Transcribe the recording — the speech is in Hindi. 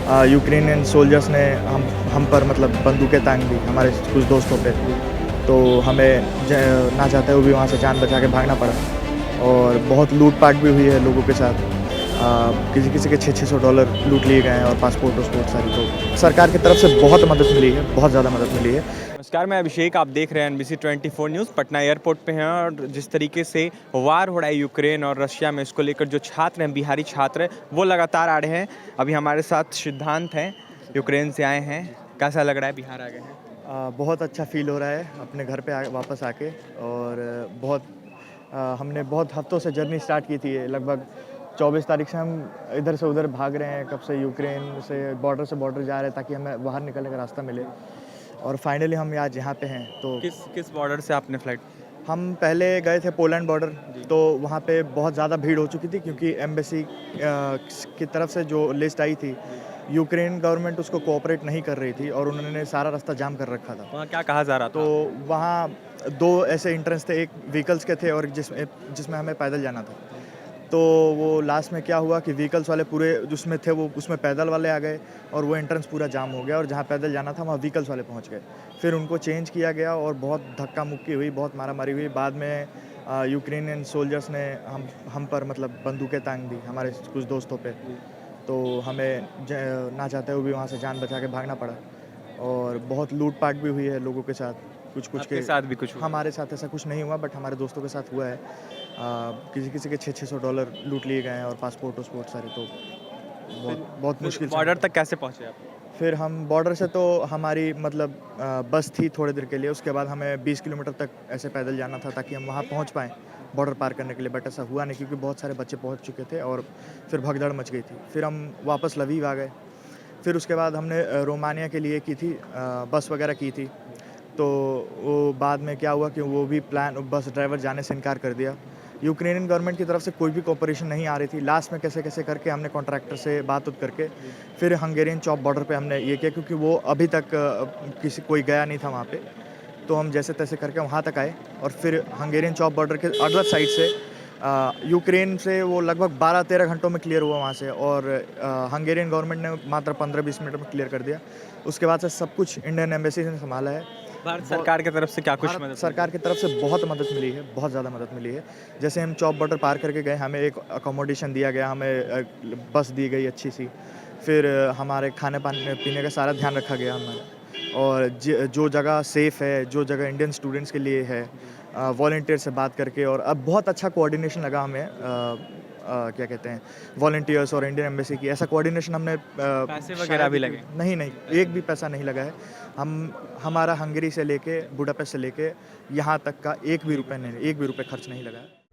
यूक्रेनियन सोल्जर्स ने हम पर मतलब बंदूकें तान दी हमारे कुछ दोस्तों पे। तो हमें ना चाहते हुए भी वहाँ से जान बचा के भागना पड़ा और बहुत लूट-पाट भी हुई है लोगों के साथ। किसी-किसी के $600 लूट लिए गए हैं और पासपोर्ट सारी। तो सरकार की तरफ से बहुत मदद मिली है, बहुत ज़्यादा मदद मिली है। नमस्कार, मैं अभिषेक। आप देख रहे हैं NBC 24 न्यूज़। पटना एयरपोर्ट पे हैं और जिस तरीके से वार हो रहा है यूक्रेन और रशिया में, इसको लेकर जो छात्र हैं, बिहारी छात्र, वो लगातार आ रहे हैं। अभी हमारे साथ सिद्धांत हैं, यूक्रेन से आए हैं। कैसा लग रहा है बिहार आ गए हैं? बहुत अच्छा फ़ील हो रहा है अपने घर पे वापस आके। और हमने बहुत हफ्तों से जर्नी स्टार्ट की थी। लगभग 24 तारीख से हम इधर से उधर भाग रहे हैं, कब से यूक्रेन से बॉर्डर जा रहे हैं ताकि हमें बाहर निकलने का रास्ता मिले। और फाइनली हम आज यहाँ पे हैं। तो किस बॉर्डर से आपने फ्लाइट? हम पहले गए थे पोलैंड बॉर्डर। जी। तो वहाँ पे बहुत ज़्यादा भीड़ हो चुकी थी क्योंकि एम्बेसी की तरफ से जो लिस्ट आई थी, यूक्रेन गवर्नमेंट उसको कोऑपरेट नहीं कर रही थी और उन्होंने सारा रास्ता जाम कर रखा था। वहाँ क्या कहा जा रहा तो था? वहाँ 2 ऐसे एंट्रेंस थे, एक व्हीकल्स के थे और जिसमें हमें पैदल जाना था। तो वो लास्ट में क्या हुआ कि व्हीकल्स वाले पूरे जिसमें थे वो उसमें पैदल वाले आ गए और वो एंट्रेंस पूरा जाम हो गया और जहाँ पैदल जाना था वहाँ व्हीकल्स वाले पहुँच गए। फिर उनको चेंज किया गया और बहुत धक्का-मुक्की हुई, बहुत मारामारी हुई। बाद में यूक्रेनियन सोल्जर्स ने हम पर मतलब बंदूकें तान दी हमारे कुछ दोस्तों पे। तो हमें ना चाहते हुए भी वहाँ से जान बचा के भागना पड़ा और बहुत लूट-पाट भी हुई है लोगों के साथ। कुछ आपके के साथ भी कुछ हुआ? हमारे साथ ऐसा कुछ नहीं हुआ बट हमारे दोस्तों के साथ हुआ है। किसी-किसी के $600 लूट लिए गए हैं और पासपोर्ट सारे। तो बहुत मुश्किल से बॉर्डर तक कैसे पहुँचे आप? फिर हम बॉर्डर से तो हमारी मतलब बस थी थोड़ी देर के लिए, उसके बाद हमें 20 किलोमीटर तक ऐसे पैदल जाना था ताकि हम वहाँ पहुँच पाएँ बॉर्डर पार करने के लिए। बट ऐसा हुआ नहीं क्योंकि बहुत सारे बच्चे पहुँच चुके थे और फिर भगदड़ मच गई थी। फिर हम वापस लवीव आ गए। फिर उसके बाद हमने रोमानिया के लिए की थी, बस वगैरह की थी। तो वो बाद में क्या हुआ कि वो भी बस ड्राइवर जाने से इनकार कर दिया। यूक्रेनियन गवर्नमेंट की तरफ से कोई भी कोऑपरेशन नहीं आ रही थी। लास्ट में कैसे-कैसे करके हमने कॉन्ट्रैक्टर से बात-उत करके फिर हंगेरियन चॉप बॉर्डर पे हमने ये किया क्योंकि वो अभी तक कोई गया नहीं था वहाँ पे। तो हम जैसे-तैसे करके वहाँ तक आए और फिर हंगेरियन चॉप बॉर्डर के अदर साइड से यूक्रेन से वो लगभग 12-13 घंटों में क्लियर हुआ वहाँ से और हंगेरियन गवर्नमेंट ने मात्र 15-20 मिनट में क्लियर कर दिया। उसके बाद से सब कुछ इंडियन एम्बेसी ने सँभाला है। भारत सरकार की तरफ से क्या कुछ भारत मदद सरकार की तरफ से बहुत मदद मिली है, बहुत ज़्यादा मदद मिली है। जैसे हम चौप बॉर्डर पार करके गए, हमें एक अकोमोडेशन दिया गया, हमें बस दी गई अच्छी-सी। फिर हमारे खाने-पाने पीने का सारा ध्यान रखा गया हमारा। और जो जगह सेफ़ है, जो जगह इंडियन स्टूडेंट्स के लिए है, वॉलंटियर से बात करके और अब बहुत अच्छा कोऑर्डिनेशन लगा हमें। क्या कहते हैं, वॉलंटियर्स और इंडियन एम्बेसी की ऐसा कोऑर्डिनेशन हमने पैसे वगैरह शायद भी लगे? नहीं, एक भी पैसा नहीं लगा है। हमारा हंगरी से लेके बुडापेस्ट से लेके यहाँ तक का एक भी रुपए खर्च नहीं लगा है।